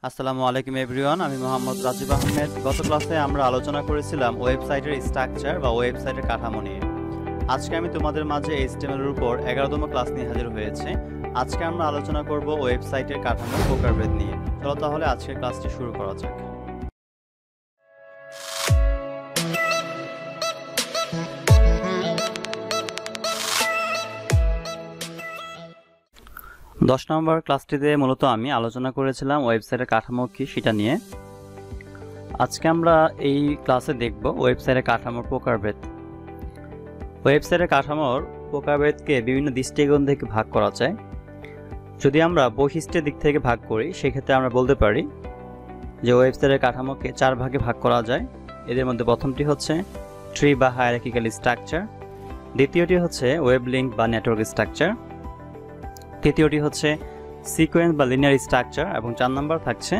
আসসালামু আলাইকুম এভরিওয়ান, আমি মোহাম্মদ রাজীব আহমেদ। গত ক্লাসে আমরা আলোচনা করেছিলাম ওয়েবসাইটের স্ট্রাকচার বা ওয়েবসাইটের কাঠামো নিয়ে। আজকে আমি তোমাদের মাঝে HTML এর উপর 11তম ক্লাস নিয়ে হাজির হয়েছে। আজকে আমরা আলোচনা করব ওয়েবসাইটের কাঠামো প্রকারভেদ নিয়ে। চলো তাহলে আজকের ক্লাসটি শুরু করা যাক। 10 নম্বর ক্লাসটিতে মূলত আমি আলোচনা করেছিলাম ওয়েবসাইটের কাঠামো কি সেটা নিয়ে। আজকে আমরা এই ক্লাসে দেখব ওয়েবসাইটের কাঠামোর প্রকারভেদ। ওয়েবসাইটের কাঠামোর প্রকারভেদকে বিভিন্ন দৃষ্টিকোণ থেকে ভাগ করা যায়। যদি আমরা বৈশিষ্ট্যের দিক থেকে ভাগ করি, সেক্ষেত্রে আমরা বলতে পারি যে ওয়েবসাইটের কাঠামোকে 4 ভাগে ভাগ করা যায়। এদের মধ্যে প্রথমটি হচ্ছে ট্রি বা হায়ারার্কিক্যাল স্ট্রাকচার, দ্বিতীয়টি হচ্ছে ওয়েব লিঙ্ক বা নেটওয়ার্ক স্ট্রাকচার, তৃতীয়টি হচ্ছে সিকোয়েন্স বা লিনিয়ার স্ট্রাকচার এবং 4 নম্বর থাকছে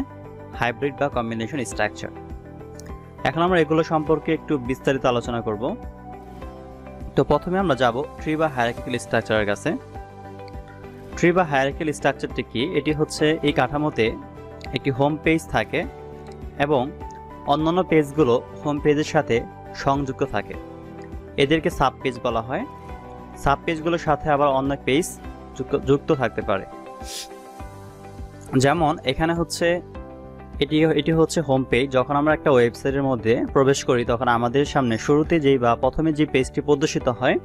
হাইব্রিড বা কম্বিনেশন স্ট্রাকচার। এখন আমরা এগুলো সম্পর্কে একটু বিস্তারিত আলোচনা করব। তো প্রথমে আমরা যাব ট্রি বা হায়ারার্কিক্যাল স্ট্রাকচারের কাছে। ট্রি বা হায়ারার্কিক্যাল স্ট্রাকচারটি কি? এটি হচ্ছে এই কাঠামোতে একটি হোম পেজ থাকে এবং অন্যান্য পেজগুলো হোম পেজের সাথে সংযুক্ত থাকে। এদেরকে সাব পেজ বলা হয়। সাব পেজগুলোর সাথে আবার অন্য পেজ যুক্ত থাকতে পারে। যেমন এখানে হচ্ছে এটি হচ্ছে হোম পেজ। যখন আমরা একটা ওয়েবসাইটের মধ্যে প্রবেশ করি, তখন আমাদের সামনে শুরুতে যেই বা প্রথমে যে পেজটি প্রদর্শিত হয়,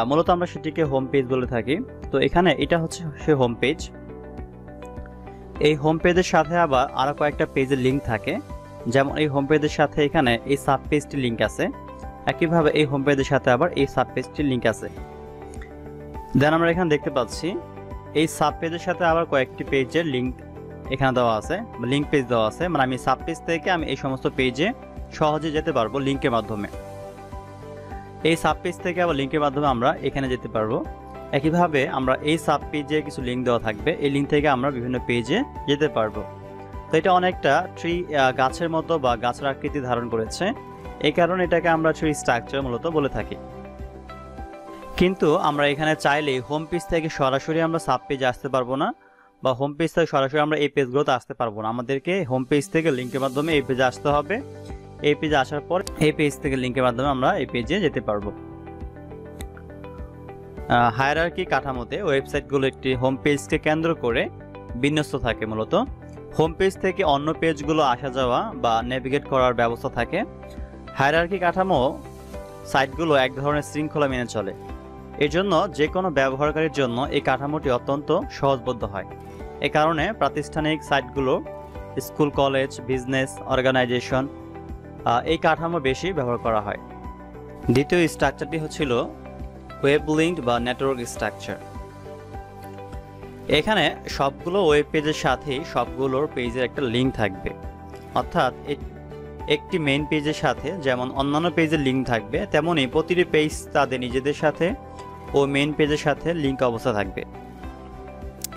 মূলত আমরা সেটিকে হোম পেজ বলে থাকি। তো এখানে এটা হচ্ছে সে হোম পেজ। এই হোম পেজের সাথে আবার আরো কয়েকটা পেজের লিঙ্ক থাকে। যেমন এই হোম পেজের সাথে এখানে এই সাব পেজটি লিঙ্ক আছে, একইভাবে এই হোম পেজের সাথে আবার এই সাব পেজটির লিঙ্ক আছে। দেন আমরা এখানে দেখতে পাচ্ছি এই সাব পেজের সাথে আবার কয়েকটি পেজের লিঙ্ক এখানে দেওয়া আছে, লিঙ্ক পেজ দেওয়া আছে। মানে আমি সাব পেজ থেকে আমি এই সমস্ত পেজে সহজে যেতে পারবো লিঙ্কের মাধ্যমে। এই সাব পেজ থেকে আবার লিঙ্কের মাধ্যমে আমরা এখানে যেতে পারবো। একইভাবে আমরা এই সাব পেজে কিছু লিঙ্ক দেওয়া থাকবে, এই লিঙ্ক থেকে আমরা বিভিন্ন পেজে যেতে পারবো। তো এটা অনেকটা ট্রি গাছের মতো বা গাছের আকৃতি ধারণ করেছে, এই কারণে এটাকে আমরা ট্রি স্ট্রাকচার মূলত বলে থাকি। কিন্তু আমরা এখানে চাইলেই হোম পেজ থেকে সরাসরি আমরা সাব পেজে আসতে পারবো না, বা হোম পেজ থেকে সরাসরি আমরা এই পেজগুলোতে আসতে পারবো না। আমাদেরকে হোম পেজ থেকে লিঙ্কের মাধ্যমে এই পেজে আসতে হবে। এই পেজে আসার পর এই পেজ থেকে লিঙ্কের মাধ্যমে আমরা এই পেজে যেতে পারবো। হায়ারার্কি কাঠামোতে ওয়েবসাইটগুলো একটি হোম পেজকে কেন্দ্র করে বিন্যস্ত থাকে। মূলত হোম পেজ থেকে অন্য পেজগুলো আসা যাওয়া বা নেভিগেট করার ব্যবস্থা থাকে। হায়ারার্কি কাঠামো সাইটগুলো এক ধরনের শৃঙ্খলা মেনে চলে। এর জন্য যে কোনো ব্যবহারকারীর জন্য এই কাঠামোটি অত্যন্ত সহজবোধ্য হয়। এ কারণে প্রাতিষ্ঠানিক সাইটগুলো, স্কুল, কলেজ, বিজনেস, অর্গানাইজেশন এই কাঠামো বেশি ব্যবহার করা হয়। দ্বিতীয় স্ট্রাকচারটি হচ্ছিল ওয়েব লিঙ্ক বা নেটওয়ার্ক স্ট্রাকচার। এখানে সবগুলো ওয়েব পেজের সাথেই সবগুলোর পেজের একটা লিঙ্ক থাকবে। অর্থাৎ একটি মেইন পেজের সাথে যেমন অন্যান্য পেজের লিঙ্ক থাকবে, তেমনই প্রতিটি পেজ তাদের নিজেদের সাথে ও মেইন পেজের সাথে লিঙ্ক অবস্থা থাকবে।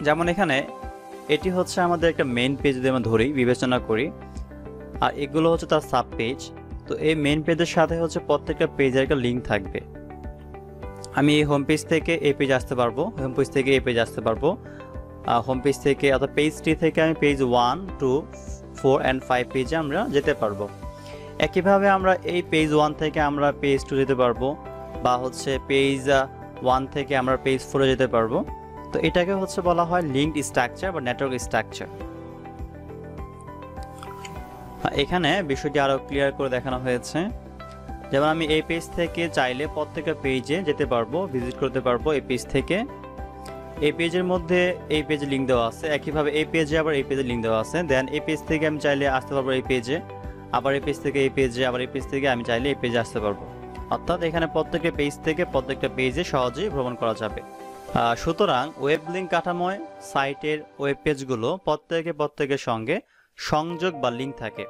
যেমন এখানে এটি হচ্ছে আমাদের একটা মেইন পেজ যদি আমরা ধরি, বিবেচনা করি, আর এগুলো হচ্ছে তার সাব পেজ। তো এই মেইন পেজের সাথে হচ্ছে প্রত্যেকটা পেজের একটা লিঙ্ক থাকবে। আমি এই হোম পেজ থেকে এই পেজ আসতে পারবো, হোম পেজ থেকে এই পেজ আসতে পারবো, হোম পেজ থেকে অর্থাৎ পেজ 3 থেকে আমি পেজ 1, 2, 4 and 5 পেজে আমরা যেতে পারবো। একইভাবে আমরা এই পেজ 1 থেকে আমরা পেজ 2 যেতে পারবো, বা হচ্ছে পেজ 1 থেকে আমরা পেজ 4 যেতে পারবো। তো এটাকে হচ্ছে বলা হয় লিঙ্কড স্ট্রাকচার বা নেটওয়ার্ক স্ট্রাকচার। এখানে বিষয়টি আরো ক্লিয়ার করে দেখানো হয়েছে। যেমন আমি এই পেজ থেকে চাইলে প্রত্যেকটা পেজে যেতে পারবো, ভিজিট করতে পারবো। এই পেজ থেকে এই পেজের মধ্যে এই পেজে লিঙ্ক দেওয়া আছে, একইভাবে এই পেজে আবার এই পেজে লিঙ্ক দেওয়া আছে। দেন এই পেজ থেকে আমি চাইলে আসতে পারবো এই পেজে, আবার এই পেজ থেকে এই পেজে, আবার এই পেজ থেকে আমি চাইলে এই পেজে আসতে পারবো। অর্থাৎ এখানে প্রত্যেকটা পেজ থেকে প্রত্যেকটা পেজে সহজেই ভ্রমণ করা যাবে। সুতরাং ওয়েব লিঙ্ক কাঠামোয় সাইটের ওয়েব পেজগুলো প্রত্যেকের সঙ্গে সংযোগ বা লিঙ্ক থাকে।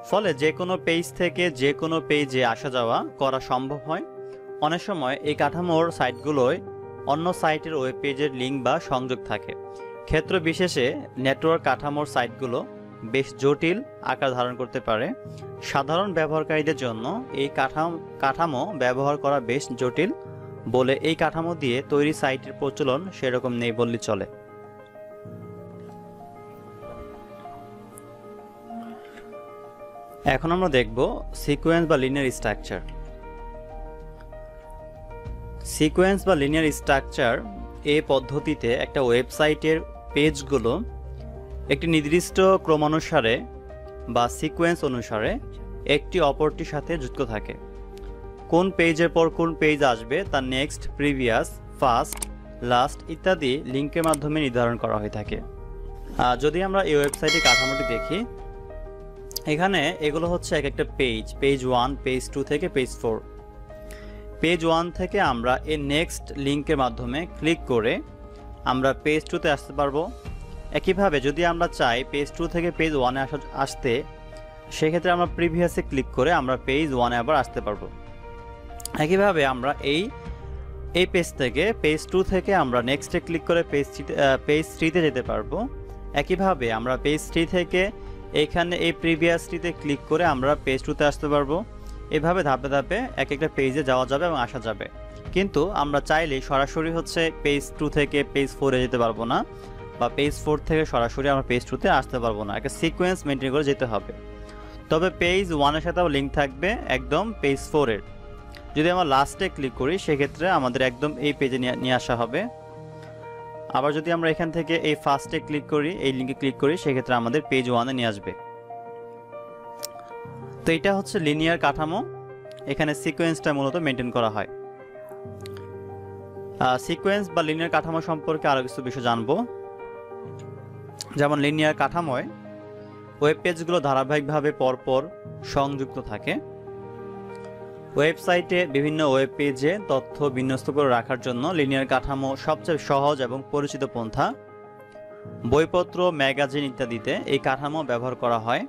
ফলে যে কোনো পেজ থেকে যে কোনো পেজে আসা যাওয়া করা সম্ভব হয়। অনেক সময় এই কাঠামোর সাইটগুলোয় অন্য সাইটের ওয়েব পেজের লিঙ্ক বা সংযোগ থাকে। ক্ষেত্র বিশেষে নেটওয়ার্ক কাঠামোর সাইটগুলো বেশ জটিল আকার ধারণ করতে পারে। সাধারণ ব্যবহারকারীদের জন্য এই কাঠামো ব্যবহার করা বেশ জটিল বলে এই কাঠামো দিয়ে তৈরি সাইটের প্রচলন সেরকম নেই বললেই চলে। এখন আমরা দেখব সিকোয়েন্স বা লিনিয়ার স্ট্রাকচার। সিকোয়েন্স বা লিনিয়ার স্ট্রাকচার এই পদ্ধতিতে একটা ওয়েবসাইটের পেজগুলো একটি নির্দিষ্ট ক্রমানুসারে বা সিকোয়েন্স অনুসারে একটি অপরটির সাথে যুক্ত থাকে। কোন পেজের পর কোন পেজ আসবে তার নেক্সট, প্রিভিয়াস, ফার্স্ট, লাস্ট ইত্যাদি লিঙ্কের মাধ্যমে নির্ধারণ করা হয়ে থাকে। যদি আমরা এই ওয়েবসাইটের কাঠামোটি দেখি, এখানে এগুলো হচ্ছে এক একটা পেজ, পেজ 1, পেজ 2 থেকে পেজ 4। পেজ 1 থেকে আমরা এই নেক্সট লিঙ্কের মাধ্যমে ক্লিক করে আমরা পেজ 2তে আসতে পারবো। একইভাবে যদি আমরা চাই পেজ 2 থেকে পেজ 1-এ আসতে, সেক্ষেত্রে আমরা প্রিভিয়াসে ক্লিক করে আমরা পেজ 1-এ আবার আসতে পারবো। একইভাবে আমরা এই পেজ থেকে পেজ 2 থেকে আমরা নেক্সটে ক্লিক করে পেজ 3-তে যেতে পারবো। একইভাবে আমরা পেজ 3 থেকে এখানে এই প্রিভিয়াসটিতে ক্লিক করে আমরা পেজ 2-তে আসতে পারবো। এভাবে ধাপে ধাপে এক একটা পেজে যাওয়া যাবে এবং আসা যাবে। কিন্তু আমরা চাইলে সরাসরি হচ্ছে পেজ 2 থেকে পেজ 4-এ যেতে পারবো না, বা পেজ 4 থেকে সরাসরি আমরা পেজ 2-তে আসতে পারবো না। একটা সিকোয়েন্স মেনটেন করে যেতে হবে। তবে পেজ 1-এর সাথেও লিঙ্ক থাকবে একদম পেজ 4-এর। যদি আমরা লাস্টে ক্লিক করি সেক্ষেত্রে আমাদের একদম এই পেজে নিয়ে আসা হবে। আবার যদি আমরা এখান থেকে এই ফার্স্টে ক্লিক করি, এই লিঙ্কে ক্লিক করি, সেক্ষেত্রে আমাদের পেজ 1-এ নিয়ে আসবে। তো এটা হচ্ছে লিনিয়ার কাঠামো। এখানে সিকোয়েন্সটা মূলত মেনটেন করা হয়। সিকোয়েন্স বা লিনিয়ার কাঠামো সম্পর্কে আরও কিছু বিষয় জানবো। যেমন লিনিয়ার কাঠামোয় ওয়েব পেজগুলো ধারাবাহিকভাবে পরপর সংযুক্ত থাকে। ওয়েবসাইটে বিভিন্ন ওয়েব পেজে তথ্য বিন্যস্ত করে রাখার জন্য লিনিয়ার কাঠামো সবচেয়ে সহজ এবং পরিচিত পন্থা। বইপত্র, ম্যাগাজিন ইত্যাদিতে এই কাঠামো ব্যবহার করা হয়।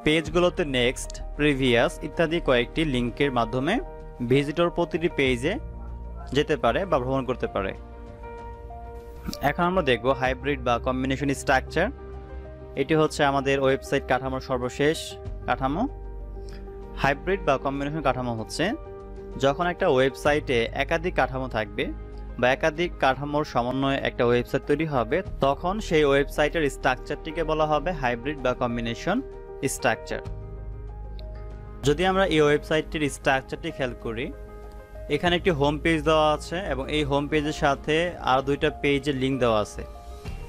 পেজগুলোতে নেক্সট, প্রিভিয়াস ইত্যাদি কয়েকটি লিঙ্কের মাধ্যমে ভিজিটর প্রতিটি পেজে যেতে পারে বা ভ্রমণ করতে পারে। এখন আমরা দেখব হাইব্রিড বা কম্বিনেশন স্ট্রাকচার। এটি হচ্ছে আমাদের ওয়েবসাইট কাঠামোর সর্বশেষ কাঠামো। হাইব্রিড বা কম্বিনেশন কাঠামো হচ্ছে যখন একটা ওয়েবসাইটে একাধিক কাঠামো থাকবে বা একাধিক কাঠামোর সমন্বয়ে একটা ওয়েবসাইট তৈরি হবে, তখন সেই ওয়েবসাইটের স্ট্রাকচারটিকে বলা হবে হাইব্রিড বা কম্বিনেশন স্ট্রাকচার। যদি আমরা এই ওয়েবসাইটটির স্ট্রাকচারটি খেয়াল করি, এখানে একটি হোম পেজ দেওয়া আছে এবং এই হোম পেজের সাথে আর দুইটা পেজের লিঙ্ক দেওয়া আছে।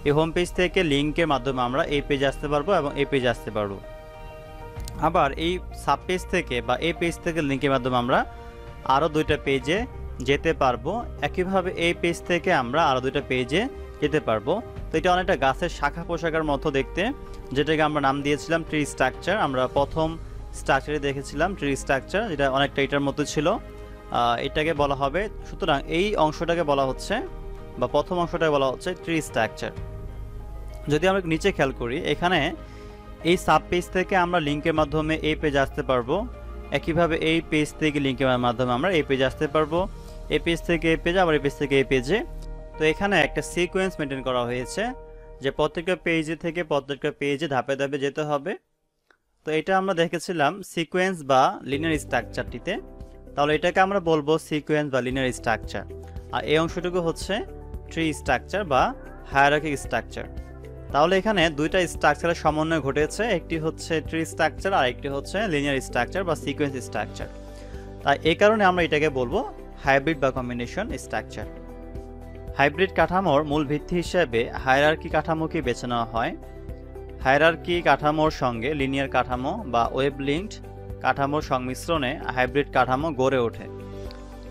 এই হোম পেজ থেকে লিঙ্কের মাধ্যমে আমরা এই পেজে আসতে পারবো এবং এই পেজে আসতে পারবো। আবার এই সাব পেজ থেকে বা এই পেজ থেকে লিঙ্কের মাধ্যমে আমরা আরও দুইটা পেজে যেতে পারবো। একইভাবে এই পেজ থেকে আমরা আরও দুইটা পেজে যেতে পারবো। তো এটা অনেকটা গাছের শাখা পোশাকার মতো দেখতে, যেটাকে আমরা নাম দিয়েছিলাম ট্রি স্ট্রাকচার। আমরা প্রথম স্ট্রাকচারে দেখেছিলাম ট্রি স্ট্রাকচার, যেটা অনেকটা এটার মতো ছিল। এটাকে বলা হবে, সুতরাং এই অংশটাকে বলা হচ্ছে বা প্রথম অংশটাকে বলা হচ্ছে ট্রি স্ট্রাকচার। যদি আমরা নিচে খেয়াল করি, এখানে এই সাব পেজ থেকে আমরা লিঙ্কের মাধ্যমে এই পেজ আসতে পারবো। একইভাবে এই পেজ থেকে লিঙ্কের মাধ্যমে আমরা এই পেজে আসতে পারবো। এই পেজ থেকে এই পেজে, আবার এই পেজ থেকে এই পেজে। তো এখানে একটা সিকোয়েন্স মেনটেন করা হয়েছে যে প্রত্যেকটা পেজে থেকে প্রত্যেকটা পেজে ধাপে ধাপে যেতে হবে। তো এটা আমরা দেখেছিলাম সিকোয়েন্স বা লিনিয়ার স্ট্রাকচারটিতে। তাহলে এটাকে আমরা বলবো সিকোয়েন্স বা লিনিয়ার স্ট্রাকচার। আর এই অংশটুকু হচ্ছে ট্রি স্ট্রাকচার বা হায়ারার্কিক স্ট্রাকচার। তাহলে এখানে দুইটা স্ট্রাকচারের সমন্বয় ঘটেছে, একটি হচ্ছে ট্রি স্ট্রাকচার আর একটি হচ্ছে লিনিয়ার স্ট্রাকচার বা সিকোয়েন্স স্ট্রাকচার। তাই এই কারণে আমরা এটাকে বলবো হাইব্রিড বা কম্বিনেশন স্ট্রাকচার। হাইব্রিড কাঠামোর মূল ভিত্তি হিসেবে হায়ারার্কি কাঠামোকে বেছে নেওয়া হয়। হায়ারার্কি কাঠামোর সঙ্গে লিনিয়ার কাঠামো বা ওয়েব লিঙ্কড কাঠামোর সংমিশ্রণে হাইব্রিড কাঠামো গড়ে ওঠে।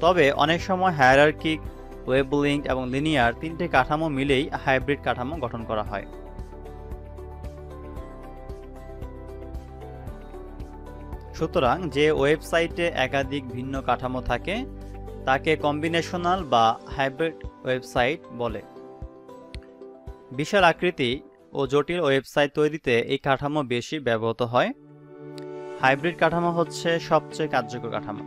তবে অনেক সময় হায়ারার্কিক, ওয়েব লিঙ্কড এবং লিনিয়ার তিনটে কাঠামো মিলেই হাইব্রিড কাঠামো গঠন করা হয়। সুতরাং যে ওয়েবসাইটে একাধিক ভিন্ন কাঠামো থাকে তাকে কম্বিনেশনাল বা হাইব্রিড ওয়েবসাইট বলে। বিশাল আকৃতি ও জটিল ওয়েবসাইট তৈরিতে এই কাঠামো বেশি ব্যবহৃত হয়। হাইব্রিড কাঠামো হচ্ছে সবচেয়ে কার্যকর কাঠামো।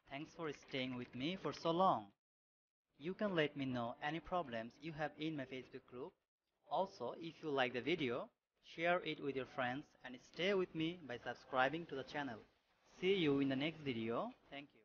Thanks for staying with me for so long. You can let me know any problems you have in my Facebook group. Also, if you like the video, share it with your friends and stay with me by subscribing to the channel. See you in the next video. Thank you.